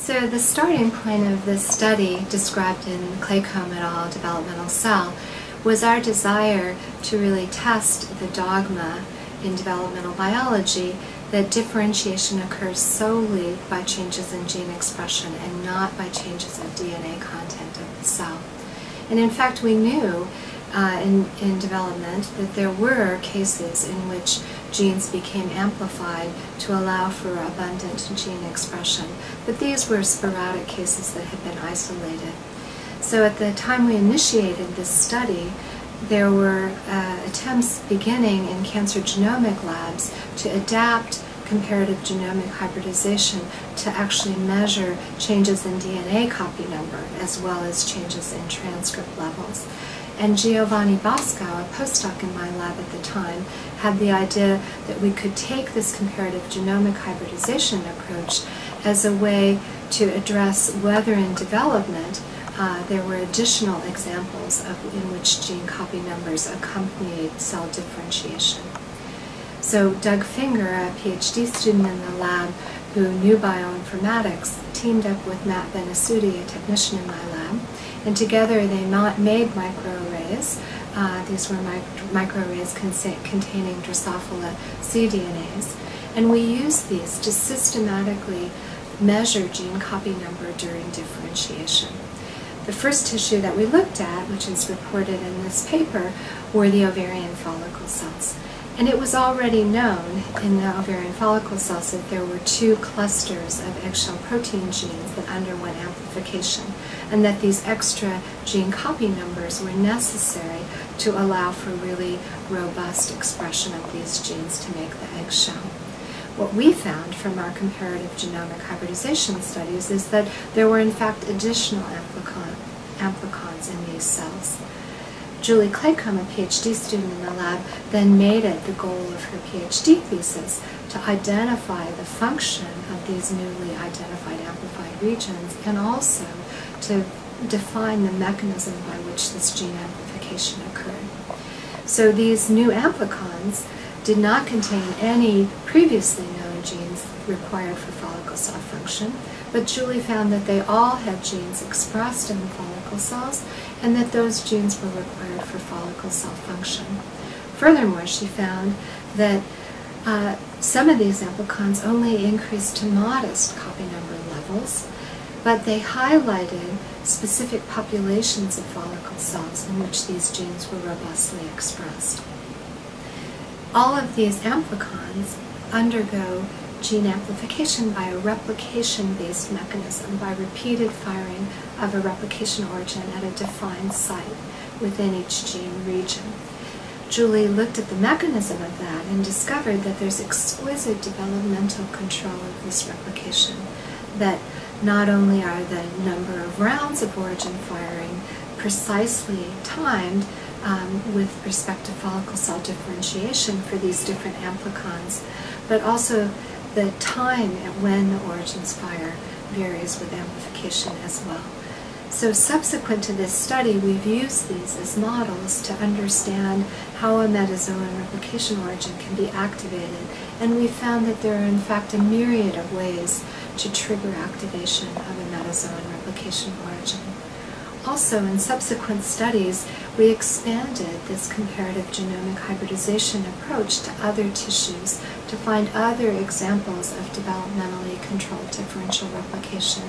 So the starting point of this study, described in Claycomb et al. Developmental Cell, was our desire to really test the dogma in developmental biology that differentiation occurs solely by changes in gene expression and not by changes of DNA content of the cell. And in fact, we knew in development that there were cases in which genes became amplified to allow for abundant gene expression, but these were sporadic cases that had been isolated. So at the time we initiated this study, there were attempts beginning in cancer genomic labs to adapt comparative genomic hybridization to actually measure changes in DNA copy number as well as changes in transcript levels. And Giovanni Bosco, a postdoc in my lab at the time, had the idea that we could take this comparative genomic hybridization approach as a way to address whether in development there were additional examples in which gene copy numbers accompanied cell differentiation. So Doug Fenger, a PhD student in the lab who knew bioinformatics, teamed up with Matt Benasutti, a technician in my lab, and together they made microarrays. These were microarrays containing Drosophila cDNAs, and we used these to systematically measure gene copy number during differentiation. The first tissue that we looked at, which is reported in this paper, were the ovarian follicle cells. And it was already known in the ovarian follicle cells that there were two clusters of eggshell protein genes that underwent amplification, and that these extra gene copy numbers were necessary to allow for really robust expression of these genes to make the eggshell. What we found from our comparative genomic hybridization studies is that there were in fact additional amplicons in these cells. Julie Claycomb, a PhD student in the lab, then made it the goal of her PhD thesis to identify the function of these newly identified amplified regions and also to define the mechanism by which this gene amplification occurred. So these new amplicons did not contain any previously known genes required for follicle cell function, but Julie found that they all had genes expressed in the follicle cells and that those genes were required for follicle cell function. Furthermore, she found that some of these amplicons only increased to modest copy number levels, but they highlighted specific populations of follicle cells in which these genes were robustly expressed. All of these amplicons undergo gene amplification by a replication-based mechanism, by repeated firing of a replication origin at a defined site within each gene region. Julie looked at the mechanism of that and discovered that there's exquisite developmental control of this replication, that not only are the number of rounds of origin firing precisely timed with respect to follicle cell differentiation for these different amplicons, but also the time at when the origins fire varies with amplification as well. So subsequent to this study, we've used these as models to understand how a metazoan replication origin can be activated, and we found that there are in fact a myriad of ways to trigger activation of a metazoan replication origin. Also, in subsequent studies, we expanded this comparative genomic hybridization approach to other tissues to find other examples of developmentally controlled differential replication.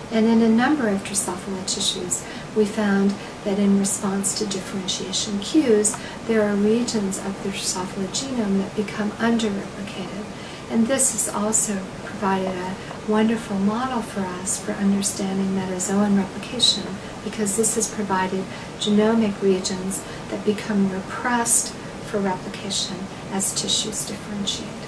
And in a number of Drosophila tissues, we found that in response to differentiation cues, there are regions of the Drosophila genome that become under-replicated. And this has also provided a wonderful model for us for understanding metazoan replication, because this has provided genomic regions that become repressed for replication as tissues differentiate.